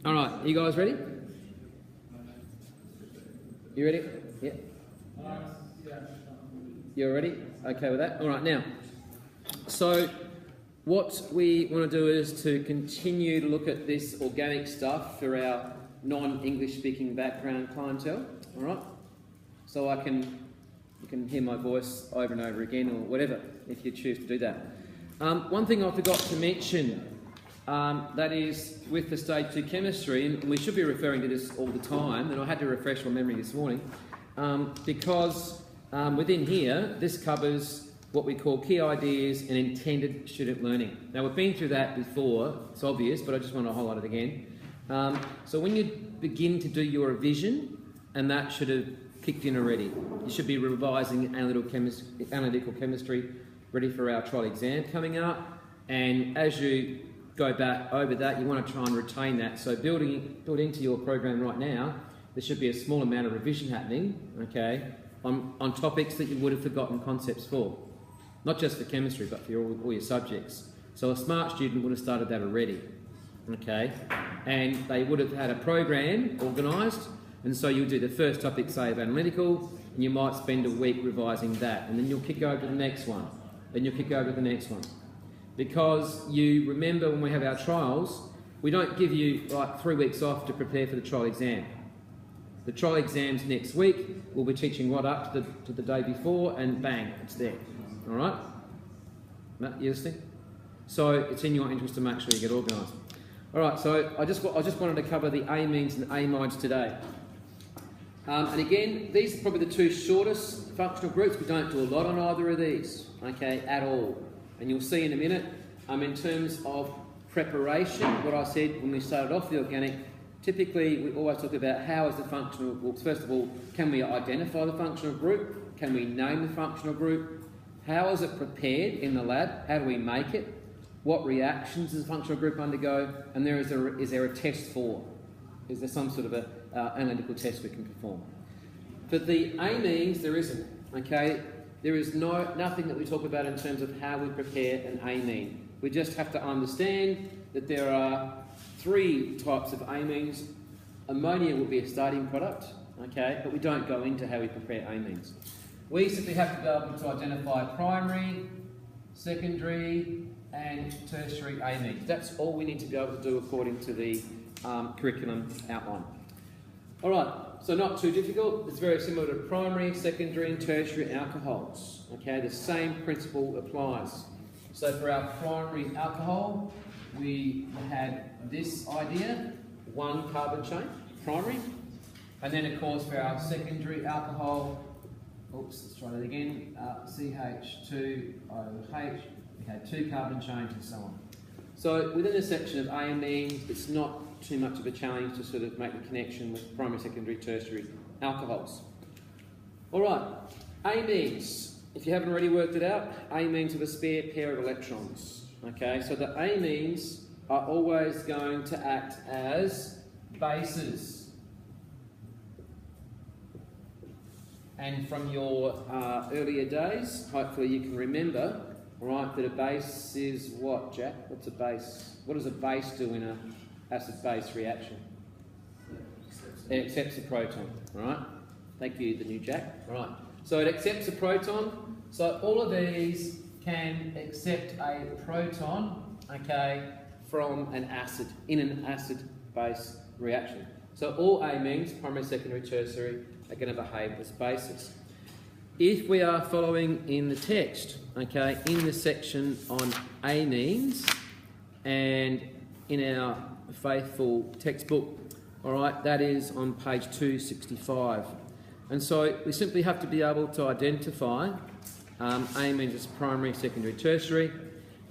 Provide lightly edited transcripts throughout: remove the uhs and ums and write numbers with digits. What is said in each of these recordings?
All right, you guys ready? You ready? Yeah. You're ready? Okay with that? All right, now, so what we want to do is to continue to look at this organic stuff for our non-English speaking background clientele, all right? So you can hear my voice over and over again or whatever, if you choose to do that. One thing I forgot to mention, that is with the stage 2 chemistry, and we should be referring to this all the time, and I had to refresh my memory this morning, because within here, this covers what we call key ideas and intended student learning. Now, we've been through that before, it's obvious, but I just want to highlight it again. So when you begin to do your revision, and that should have kicked in already, you should be revising analytical chemistry, ready for our trial exam coming up, and as you go back over that, you want to try and retain that. So build into your program right now, there should be a small amount of revision happening, okay, on topics that you would have forgotten concepts for. Not just for chemistry, but for all your subjects. So a smart student would have started that already, okay? And they would have had a program organised, and so you'll do the first topic, say, of analytical, and you might spend a week revising that, and then you'll kick over to the next one, then you'll kick over to the next one. Because you remember when we have our trials, we don't give you like 3 weeks off to prepare for the trial exam. The trial exam's next week, we'll be teaching right up to the day before, and bang, it's there. All right? You listening? So it's in your interest to make sure you get organised. All right, so I just wanted to cover the amines and amides today. And again, these are probably the two shortest functional groups. We don't do a lot on either of these, okay, at all. And you'll see in a minute, in terms of preparation, what I said when we started off the organic, typically we always talk about how is the functional, well, first of all, can we identify the functional group? Can we name the functional group? How is it prepared in the lab? How do we make it? What reactions does the functional group undergo? And is there a test for? Is there some sort of a analytical test we can perform? For the amines, there isn't, okay? There is nothing that we talk about in terms of how we prepare an amine. We just have to understand that there are 3 types of amines. Ammonia will be a starting product, okay, but we don't go into how we prepare amines. We simply have to be able to identify primary, secondary, and tertiary amines. That's all we need to be able to do according to the curriculum outline. All right. So not too difficult. It's very similar to primary, secondary and tertiary alcohols. Okay, the same principle applies. So for our primary alcohol, we had this idea, 1 carbon chain, primary. And then of course for our secondary alcohol, let's try that again, CH2OH, we had 2 carbon chains and so on. So within the section of amines, it's not too much of a challenge to sort of make the connection with primary, secondary, tertiary alcohols. All right, amines. If you haven't already worked it out, amines have a spare pair of electrons. Okay, so the amines are always going to act as bases. And from your earlier days, hopefully you can remember, right, that a base is what, Jack? What's a base? What does a base do in a acid-base reaction? It accepts a proton, right? Thank you, the new Jack. Right. So it accepts a proton. So all of these can accept a proton, okay, from an acid, in an acid-base reaction. So all amines, primary, secondary, tertiary, are going to behave as bases. If we are following in the text, okay, in the section on amines and in our faithful textbook, all right, that is on page 265. And so we simply have to be able to identify amines as primary, secondary, tertiary,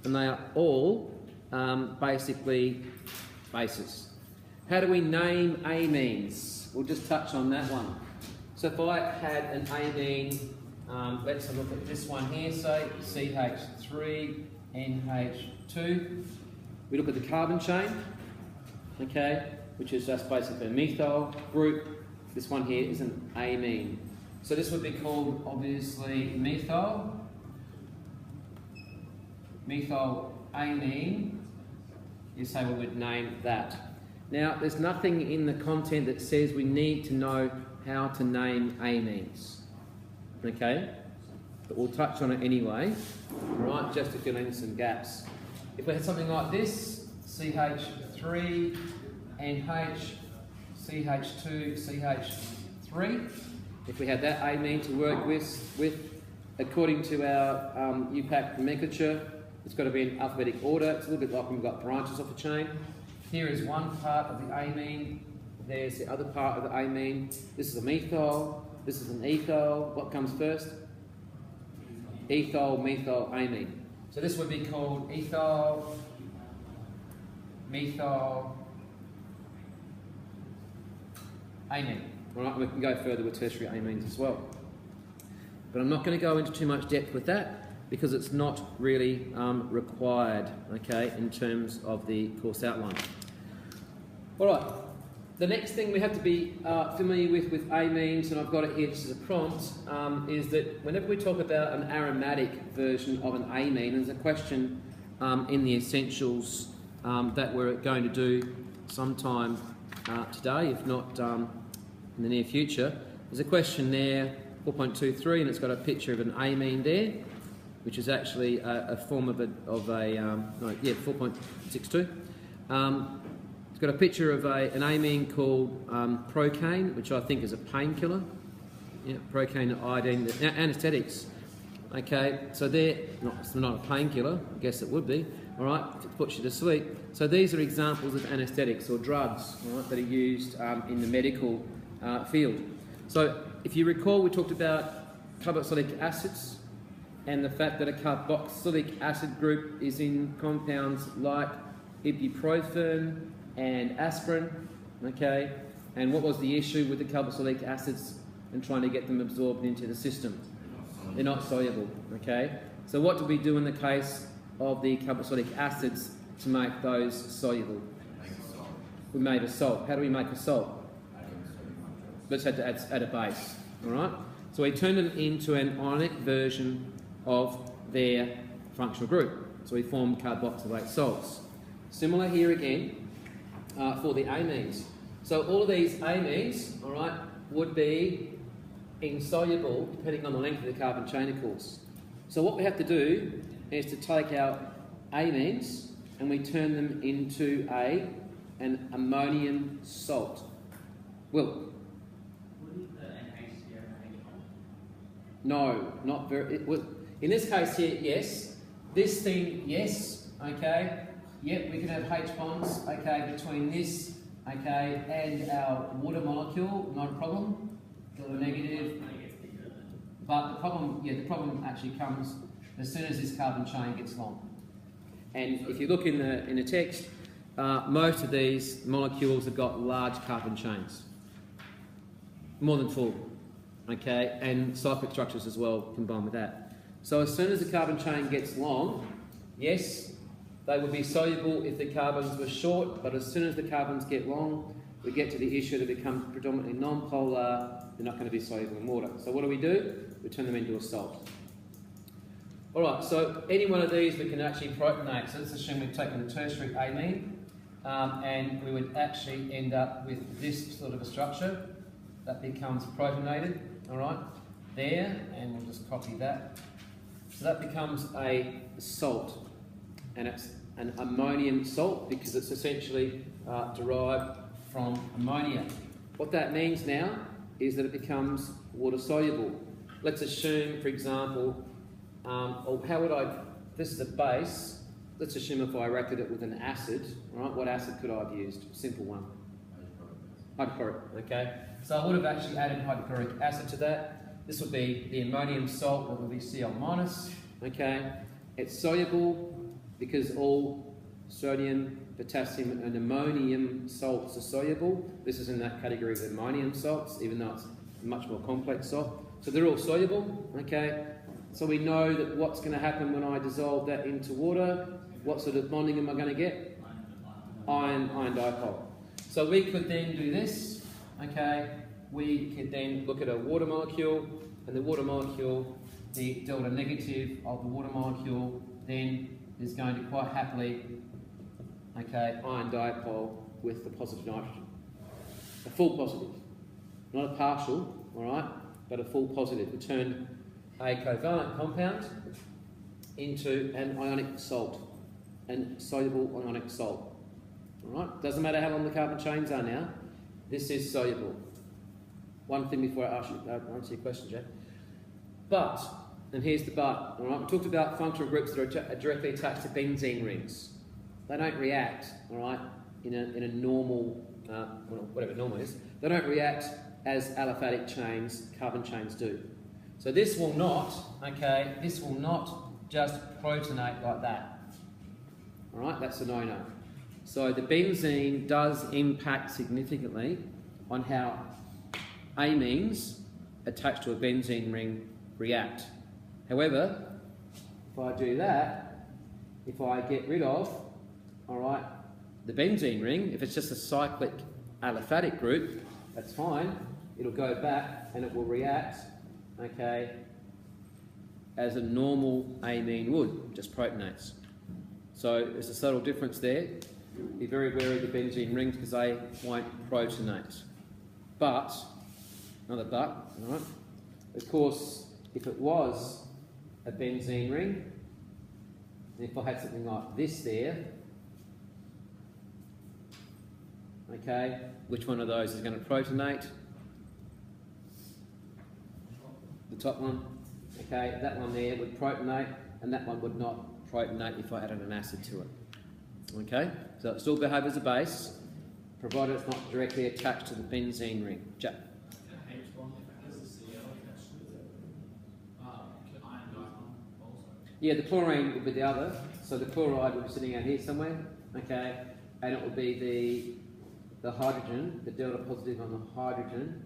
and they are all basically bases. How do we name amines? We'll just touch on that one. So if I had an amine, let's have a look at this one here, say CH3NH2. We look at the carbon chain, okay, which is just basically a methyl group. This one here is an amine. So this would be called, obviously, methyl amine is how we would name that. Now, there's nothing in the content that says we need to know how to name amines, okay? But we'll touch on it anyway, right, just to fill in some gaps. If we had something like this, CH3, NH, CH2, CH3, if we had that amine to work with according to our UPAC nomenclature, it's got to be in alphabetic order. It's a little bit like when we've got branches off a chain. Here is one part of the amine, there's the other part of the amine. This is a methyl, this is an ethyl. What comes first? Ethyl, methyl, amine. So this would be called ethyl, methyl, amine. All right, we can go further with tertiary amines as well. But I'm not going to go into too much depth with that because it's not really required, okay, in terms of the course outline. All right, the next thing we have to be familiar with amines, and I've got it here just as a prompt, is that whenever we talk about an aromatic version of an amine, there's a question in the essentials that we're going to do sometime today, if not in the near future. There's a question there, 4.23, and it's got a picture of an amine there, which is actually a form of 4.62. It's got a picture of an amine called procaine, which I think is a painkiller. Yeah, procaine, iodine, anaesthetics. Okay, so they're not a painkiller. I guess it would be. All right, if it puts you to sleep. So these are examples of anaesthetics or drugs, all right, that are used in the medical field. So if you recall, we talked about carboxylic acids and the fact that a carboxylic acid group is in compounds like ibuprofen and aspirin, okay? And what was the issue with the carboxylic acids and trying to get them absorbed into the system? They're not soluble, okay? So what do we do in the case of the carboxylic acids to make those soluble? We made a salt. How do we make a salt? Let's have to add a base, all right? So we turn them into an ionic version of their functional group. So we form carboxylate salts. Similar here again for the amines. So all of these amines, all right, would be insoluble depending on the length of the carbon chain, of course. So what we have to do is to take our amines and we turn them into an ammonium salt. Will? No, not very. In this case here, yes. This thing, yes. Okay. Yep, we can have H bonds. Okay, between this, okay, and our water molecule, not a problem. Got a negative. But the problem actually comes as soon as this carbon chain gets long. And if you look in the text, most of these molecules have got large carbon chains, more than 4. Okay, and cyclic structures as well combined with that. So as soon as the carbon chain gets long, yes, they will be soluble if the carbons were short, but as soon as the carbons get long, we get to the issue that become predominantly non-polar, they're not going to be soluble in water. So what do? We turn them into a salt. All right, so any one of these we can actually protonate. So let's assume we've taken the tertiary amine, and we would actually end up with this sort of a structure that becomes protonated. All right, there, and we'll just copy that. So that becomes a salt, and it's an ammonium salt because it's essentially derived from ammonia. What that means now is that it becomes water soluble. Let's assume, for example, this is a base. Let's assume if I reacted it with an acid, all right, what acid could I have used? Simple one. Hydrochloric, okay? So I would have actually added hydrochloric acid to that. This would be the ammonium salt, that would be Cl-, okay? It's soluble because all sodium, potassium and ammonium salts are soluble. This is in that category of ammonium salts, even though it's a much more complex salt. So they're all soluble, okay? So we know that what's going to happen when I dissolve that into water. What sort of bonding am I going to get? Iron dipole. So we could then do this, okay? We could then look at a water molecule, and the water molecule, the delta negative of the water molecule then is going to quite happily, okay, iron dipole with the positive nitrogen. A full positive, not a partial, all right, but a full positive. We turn a covalent compound into an ionic salt, and soluble ionic salt. All right, doesn't matter how long the carbon chains are now, this is soluble. One thing before I answer your question, Jack. But, and here's the but, all right, we talked about functional groups that are directly attached to benzene rings. They don't react, all right, in a normal, whatever normal is, they don't react as aliphatic chains, carbon chains do. So this will not, okay, this will not just protonate like that. All right, that's a no-no. So the benzene does impact significantly on how amines attached to a benzene ring react. However, if I do that, if I get rid of, all right, the benzene ring, if it's just a cyclic aliphatic group, that's fine. It'll go back and it will react, okay, as a normal amine would, just protonates. So there's a subtle difference there. Be very wary of the benzene rings because they won't protonate. But, another but, all right, of course, if it was a benzene ring, and if I had something like this there, okay, which one of those is going to protonate? The top one, okay, that one there would protonate, and that one would not protonate if I added an acid to it. Okay, so it still behaves as a base, provided it's not directly attached to the benzene ring. Jack. Yeah, the chlorine would be the other, so the chloride would be sitting out here somewhere, okay, and it would be the hydrogen, the delta positive on the hydrogen,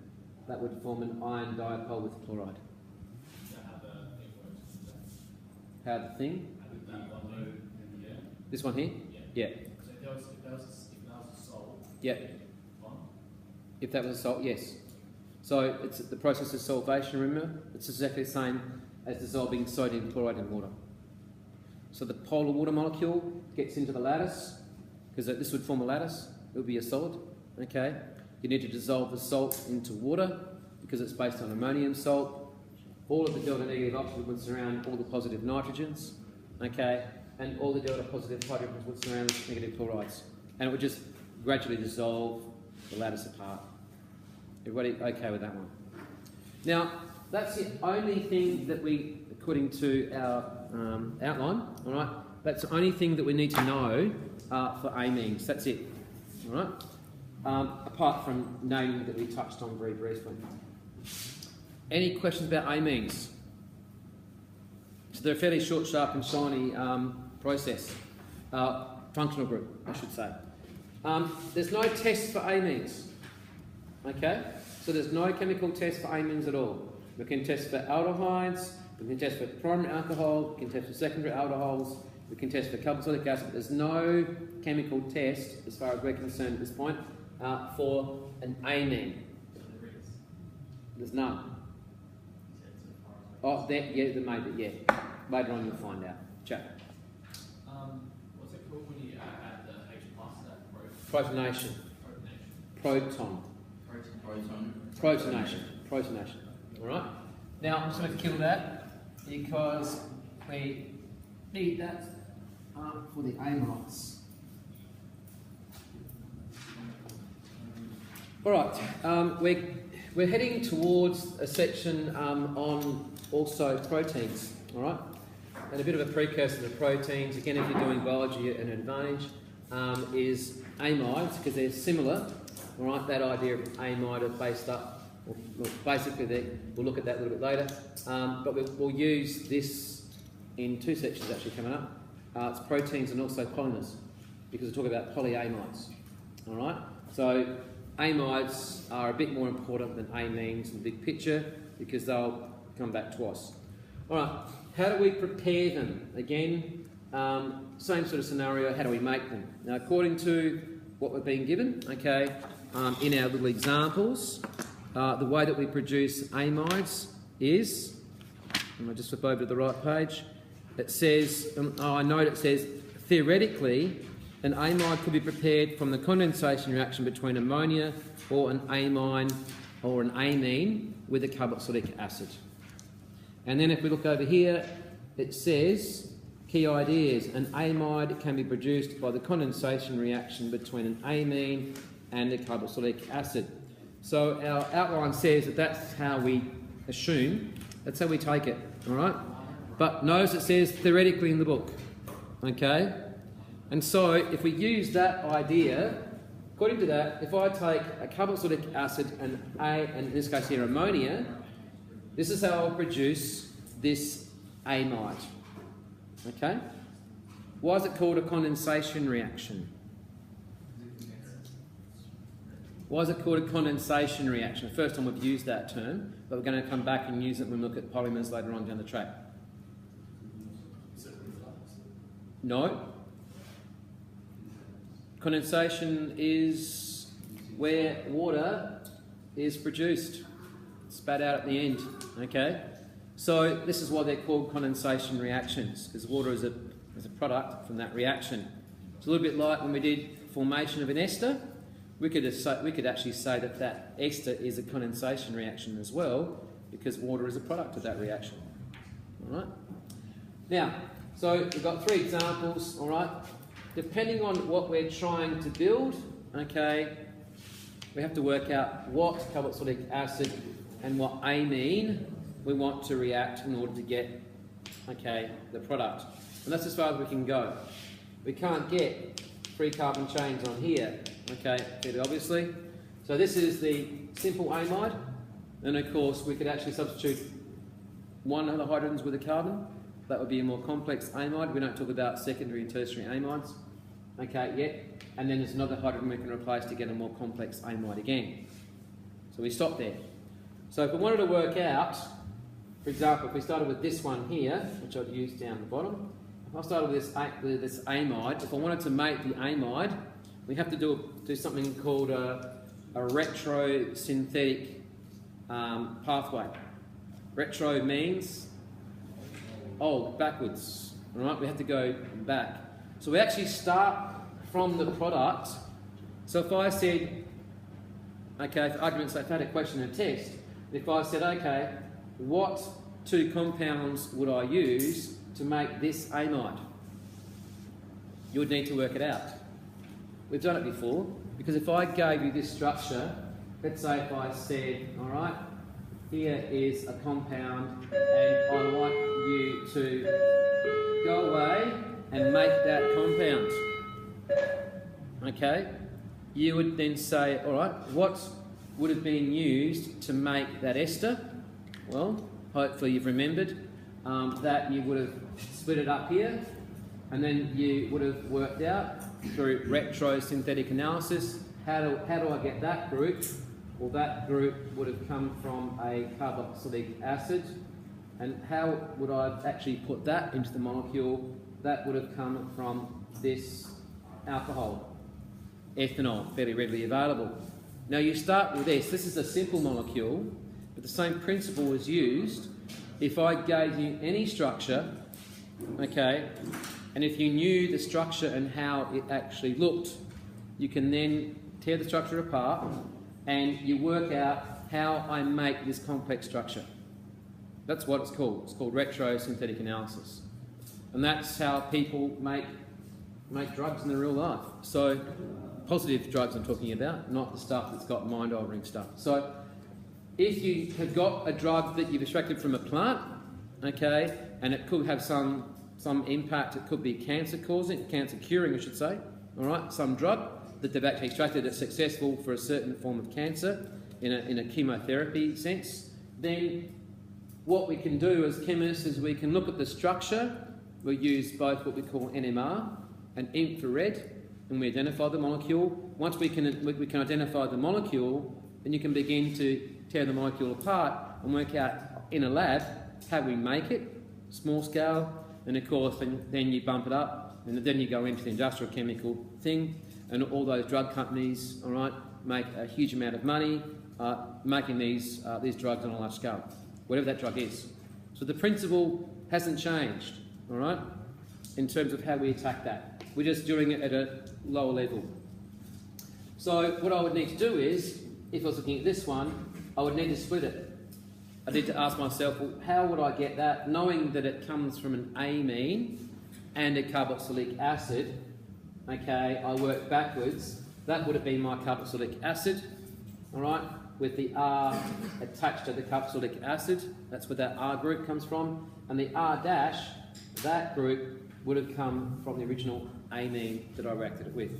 that would form an iron dipole with chloride. How the thing? This one here? Yeah. So if that was a salt, yeah. If that was a salt, yes. So it's the process of solvation, remember? It's exactly the same as dissolving sodium chloride in water. So the polar water molecule gets into the lattice, because this would form a lattice, it would be a solid, okay? You need to dissolve the salt into water, because it's based on ammonium salt. All of the delta negative oxygen would surround all the positive nitrogens, okay? And all the delta positive hydrogens would surround the negative chlorides. And it would just gradually dissolve the lattice apart. Everybody okay with that one? Now, that's the only thing that we, according to our outline, all right, that's the only thing that we need to know for amines. That's it, all right? Apart from naming that we touched on very briefly. Any questions about amines? So they're a fairly short, sharp and shiny process. Functional group, I should say. There's no test for amines, okay? So there's no chemical test for amines at all. We can test for aldehydes, we can test for primary alcohol, we can test for secondary aldehydes, we can test for carboxylic acid. There's no chemical test, as far as we're concerned at this point, for an amine. There's none. Oh, yeah, there may be, yeah. Later on you'll find out. Chat. What's it called when you add the H plus to that? Protonation. Protonation. Protonation. All right. Now I'm just going to kill that because we need that for the amides. All right. We're heading towards a section on also proteins. All right. And a bit of a precursor to proteins. Again, if you're doing biology, an advantage is amides because they're similar. All right. That idea of amide are based up. Well, basically, we'll look at that a little bit later. But we'll use this in two sections actually coming up. It's proteins and also polymers, because we'll talk about polyamides. All right. So amides are a bit more important than amines in the big picture because they'll come back twice. All right. How do we prepare them? Again, same sort of scenario. How do we make them? Now, according to what we've been given, okay, in our little examples. The way that we produce amides is, and I'll just flip over to the right page, it says, I note it says, theoretically, an amide could be prepared from the condensation reaction between ammonia or an amine or an amine with a carboxylic acid. And then if we look over here, it says, key ideas, an amide can be produced by the condensation reaction between an amine and a carboxylic acid. So our outline says that that's how we assume, that's how we take it, all right? But notice it says theoretically in the book, okay? And so if we use that idea, according to that, if I take a carboxylic acid and in this case here ammonia, this is how I'll produce this amide, okay? Why is it called a condensation reaction? Why is it called a condensation reaction? The first time we've used that term, but we're going to come back and use it when we look at polymers later on down the track. No. Condensation is where water is produced, spat out at the end, okay? So this is why they're called condensation reactions, because water is a product from that reaction. It's a little bit like when we did formation of an ester. We could actually say that that ester is a condensation reaction as well, because water is a product of that reaction. All right? Now, so we've got 3 examples, all right? Depending on what we're trying to build, okay, we have to work out what carboxylic acid and what amine we want to react in order to get, okay, the product. And that's as far as we can go. We can't get 3 carbon chains on here, okay, fairly obviously. So this is the simple amide, and of course we could actually substitute one of the hydrogens with a carbon. That would be a more complex amide. We don't talk about secondary and tertiary amides, okay, yet. And then there's another hydrogen we can replace to get a more complex amide again. So we stop there. So if we wanted to work out, for example, if we started with this one here, which I'd use down the bottom, if I started with this amide, if I wanted to make the amide, we have to do something called a retrosynthetic pathway. Retro means old, backwards, all right? We have to go back. So we actually start from the product. So if I said, okay, for argument's sake, if I had a question and a test, if I said, okay, what 2 compounds would I use to make this amide? You would need to work it out. We've done it before, because if I gave you this structure, let's say if I said, all right, here is a compound and I want you to go away and make that compound, okay? You would then say, all right, what would have been used to make that ester? Well, hopefully you've remembered that you would have split it up here, and then you would have worked out through retrosynthetic analysis, how do I get that group? Well, that group would have come from a carboxylic acid, and how would I actually put that into the molecule? That would have come from this alcohol, ethanol, fairly readily available. Now you start with this. This is a simple molecule, but the same principle was used. If I gave you any structure, okay, and if you knew the structure and how it actually looked, you can then tear the structure apart and you work out how I make this complex structure. That's what it's called. It's called retrosynthetic analysis. And that's how people make drugs in the real life. So, positive drugs I'm talking about, not the stuff that's got mind-altering stuff. So, if you have got a drug that you've extracted from a plant, okay, and it could have some impact, it could be cancer-causing, cancer-curing, I should say, all right, some drug that they've actually extracted that's successful for a certain form of cancer in a chemotherapy sense, then what we can do as chemists is we can look at the structure. We use both what we call NMR and infrared, and we identify the molecule. Once we can identify the molecule, then you can begin to tear the molecule apart and work out in a lab how we make it, small scale, and of course then you bump it up, and then you go into the industrial chemical thing, and all those drug companies, all right, make a huge amount of money making these drugs on a large scale, whatever that drug is. So the principle hasn't changed, all right, in terms of how we attack that. We're just doing it at lower level. So what I would need to do is, if I was looking at this one, I would need to split it. I need to ask myself, well, how would I get that, knowing that it comes from an amine and a carboxylic acid? Okay, I work backwards. That would have been my carboxylic acid, all right, with the R attached to the carboxylic acid. That's where that R group comes from. And the R dash, that group would have come from the original amine that I reacted it with.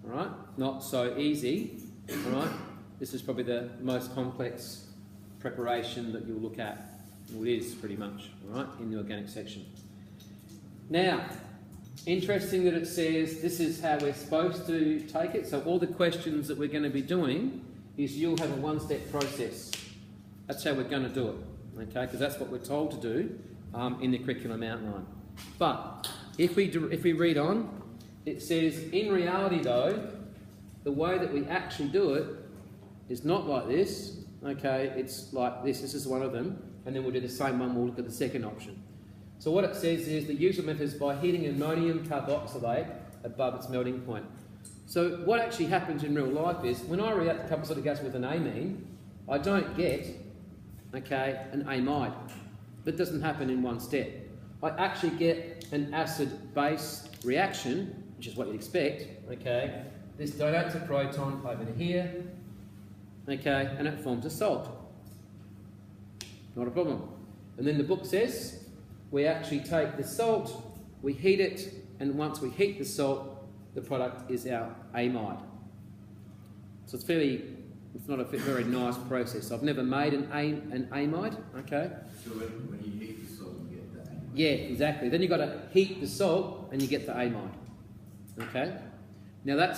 All right, not so easy. All right, this is probably the most complex preparation that you'll look at. Well, it is pretty much, all right, in the organic section. Now, interesting that it says this is how we're supposed to take it. So all the questions that we're going to be doing is you'll have a one-step process. That's how we're going to do it, okay? Because that's what we're told to do in the curriculum outline. But if we read on, it says, in reality though, the way that we actually do it is not like this, okay? It's like this. This is one of them. And then we'll do the same one. We'll look at the second option. So what it says is the usual method is by heating ammonium carboxylate above its melting point. So what actually happens in real life is when I react the carboxylic acid with an amine, I don't get, okay, an amide. That doesn't happen in one step. I actually get an acid-base reaction, which is what you'd expect, okay? This donates a proton over to here, okay, and it forms a salt. Not a problem. And then the book says we actually take the salt, we heat it, and once we heat the salt, the product is our amide. So it's not a very nice process. I've never made an amide, okay? So when you heat the salt, you get the amide? Yeah, exactly. Then you've got to heat the salt and you get the amide, okay? Now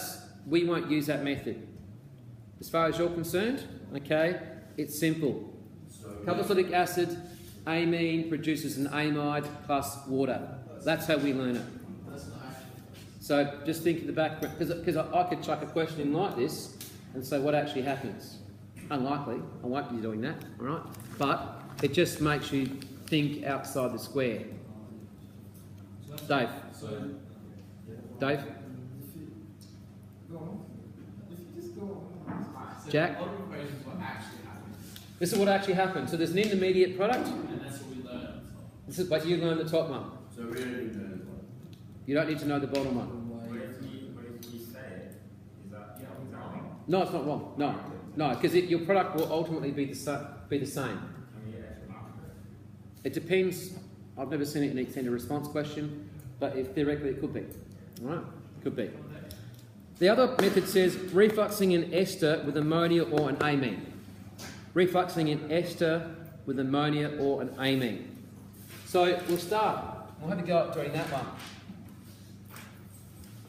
we won't use that method. As far as you're concerned, okay, it's simple. So Carboxylic acid, amine produces an amide plus water. That's how we learn it. So just think of the background, because I could chuck a question in like this and say what actually happens. Unlikely, I won't be doing that, all right? But it just makes you think outside the square. Dave? Dave? Jack? This is what actually happens. So there's an intermediate product. And that's what we learn. But you learn the top one. So we don't need to know the bottom. You don't need to know the bottom one. But if you say it, is that wrong? No, it's not wrong. No, because your product will ultimately be the same. It depends. I've never seen it in an extended response question, but theoretically it could be. All right, could be. The other method says refluxing an ester with ammonia or an amine. Refluxing an ester with ammonia or an amine. So we'll start. We'll have a go at doing that one.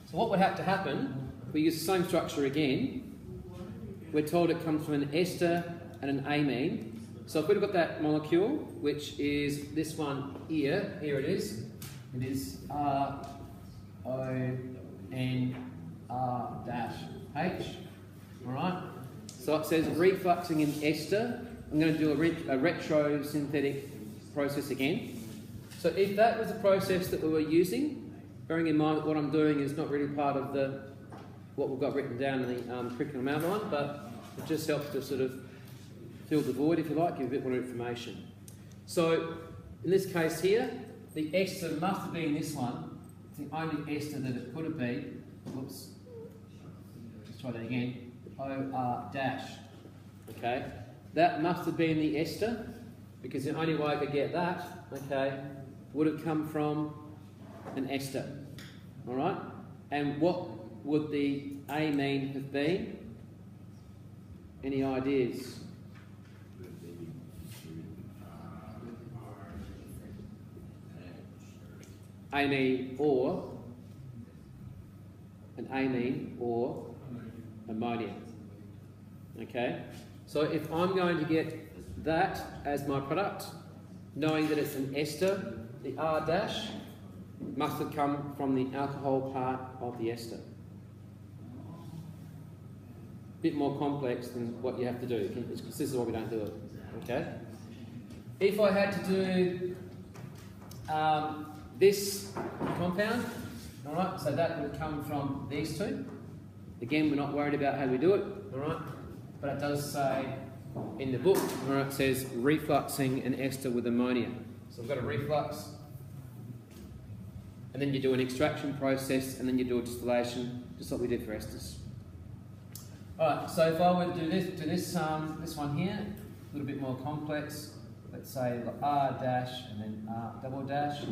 So what would have to happen, if we use the same structure again, we're told it comes from an ester and an amine. So if we've got that molecule, which is this one here it is. It is RONR-H. Alright? So it says refluxing an ester. I'm going to do a retrosynthetic process again. So if that was the process that we were using, bearing in mind that what I'm doing is not really part of what we've got written down in the curriculum outline, but it just helps to sort of fill the void, if you like, give a bit more information. So in this case here, the ester must have been this one. It's the only ester that it could have been. Whoops. Let's try that again. OR dash. Okay. That must have been the ester, because the only way I could get that, okay, would have come from an ester. Alright? And what would the amine have been? Any ideas? Amine or an amine or ammonia. Okay? So if I'm going to get that as my product, knowing that it's an ester, the R dash must have come from the alcohol part of the ester. A bit more complex than what you have to do. This is why we don't do it. Okay? If I had to do this compound, All right, so that would come from these two. Again, we're not worried about how we do it, all right? But it does say in the book, all right, it says refluxing an ester with ammonia. So we've got a reflux, and then you do an extraction process, and then you do a distillation, just like we did for esters. All right, so if I were to do this one here, a little bit more complex. Let's say R dash and then R double dash.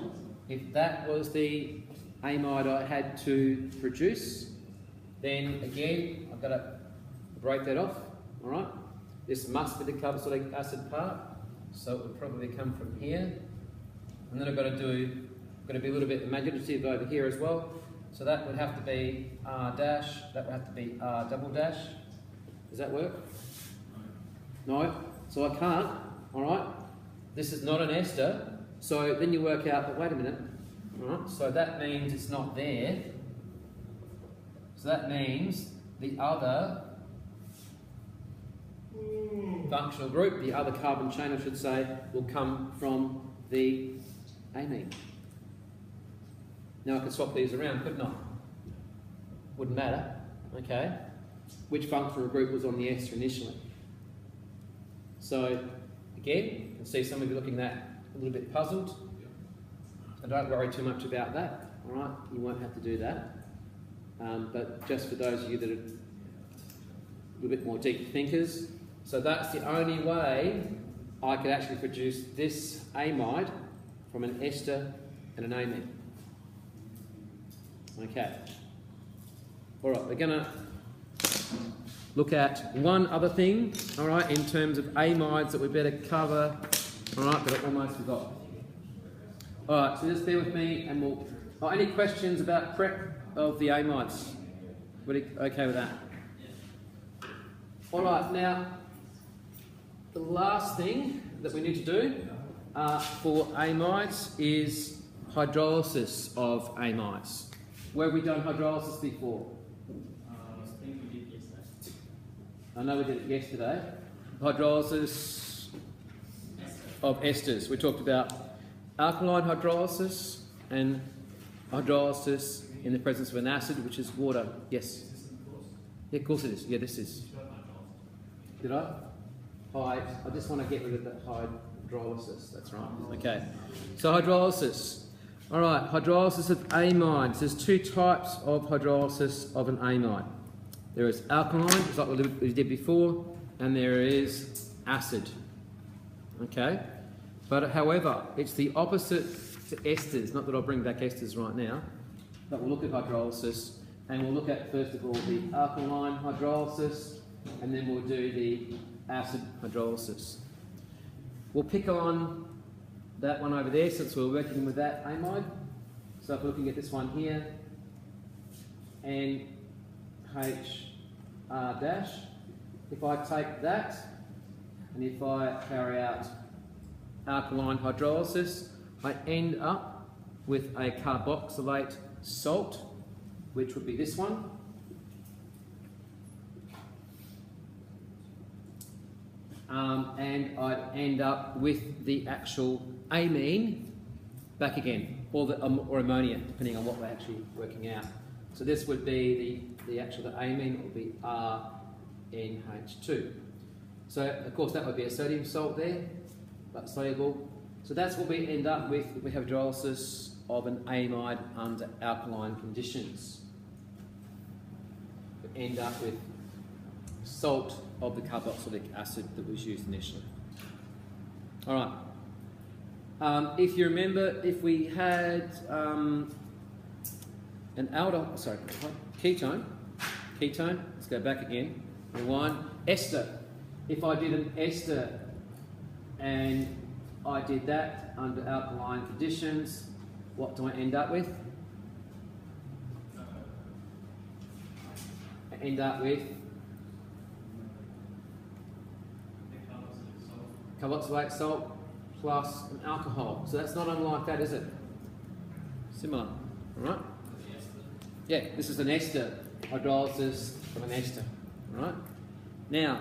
If that was the amide I had to produce, then again I've got to break that off. All right, this must be the carboxylic acid part, so it would probably come from here, and then I've got to be a little bit imaginative over here as well. So that would have to be R dash. That would have to be R double dash. Does that work? No. So I can't. All right. This is not an ester. So then you work out that, wait a minute. All right. So that means it's not there. So that means the other functional group, the other carbon chain, I should say, will come from the amine. Now I could swap these around, couldn't I? Wouldn't matter. Okay. Which functional group was on the ester initially? So again, you can see some of you looking at that a little bit puzzled. So don't worry too much about that. All right, you won't have to do that. But just for those of you that are a little bit more deep thinkers, so that's the only way I could actually produce this amide from an ester and an amine. Okay. All right, we're going to look at one other thing, all right, in terms of amides that we better cover. All right, but I almost forgot. All right, so just bear with me and we'll... Oh, any questions about prep of the amides? Everybody okay with that? All right, now, the last thing that we need to do for amides is hydrolysis of amides. Where have we done hydrolysis before? I think we did yesterday. I know we did it yesterday. Hydrolysis of esters. We talked about alkaline hydrolysis and hydrolysis in the presence of an acid, which is water. Yes? Yeah, of course it is. Yeah, this is. Did I? I just want to get rid of the hydrolysis. That's right. Okay. So hydrolysis. All right, hydrolysis of amides. There's two types of hydrolysis of an amide. There is alkaline, just like we did before, and there is acid. Okay? But however, it's the opposite to esters. Not that I'll bring back esters right now, but we'll look at hydrolysis, and we'll look at, first of all, the alkaline hydrolysis, and then we'll do the acid hydrolysis. We'll pick on that one over there since we're working with that amide. So if we're looking at this one here, NHR dash, if I take that and if I carry out alkaline hydrolysis, I end up with a carboxylate salt, which would be this one. And I'd end up with the actual amine back again, or ammonia, depending on what we're actually working out. So this would be the amine would be RNH2. So of course that would be a sodium salt there, but soluble. So that's what we end up with if we have hydrolysis of an amide under alkaline conditions. We end up with salt of the carboxylic acid that was used initially. All right. If you remember, if we had an ketone, let's go back again, rewind, ester. If I did an ester and I did that under alkaline conditions, what do I end up with? I end up with carboxylate salt plus an alcohol. So that's not unlike that, is it? Similar, all right? Yeah, this is an ester, hydrolysis from an ester, all right? Now,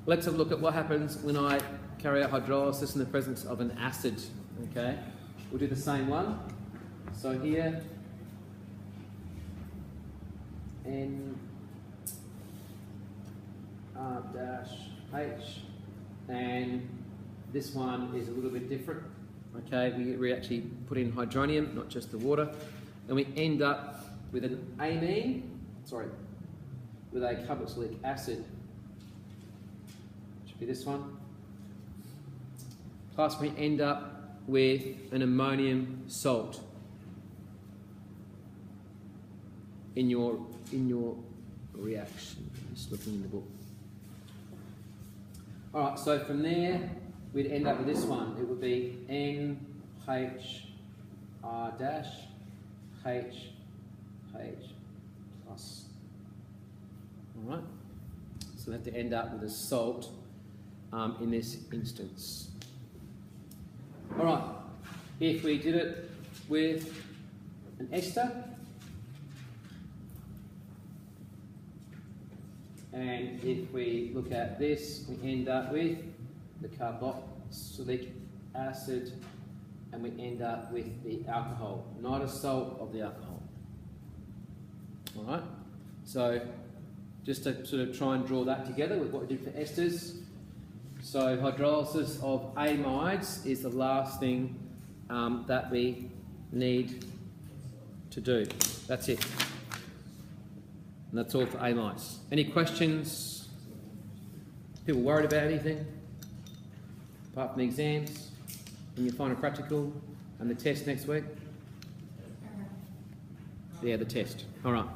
let's have a look at what happens when I carry out hydrolysis in the presence of an acid, okay? We'll do the same one. So here, N R dash H, and this one is a little bit different. Okay, we actually put in hydronium, not just the water, and we end up with an amine, with a carboxylic acid, should be this one, plus we end up with an ammonium salt in your reaction. Just looking in the book. All right, so from there we'd end up with this one. It would be NHR dash H plus. All right, so we have to end up with a salt in this instance. All right, if we did it with an ester, and if we look at this, we end up with the carboxylic acid, and we end up with the alcohol, not a salt of the alcohol. All right, so just to sort of try and draw that together with what we did for esters. So hydrolysis of amides is the last thing that we need to do. That's it. And that's all for amides. Any questions? People worried about anything? Apart from the exams and your final practical and the test next week? Yeah, the test. All right.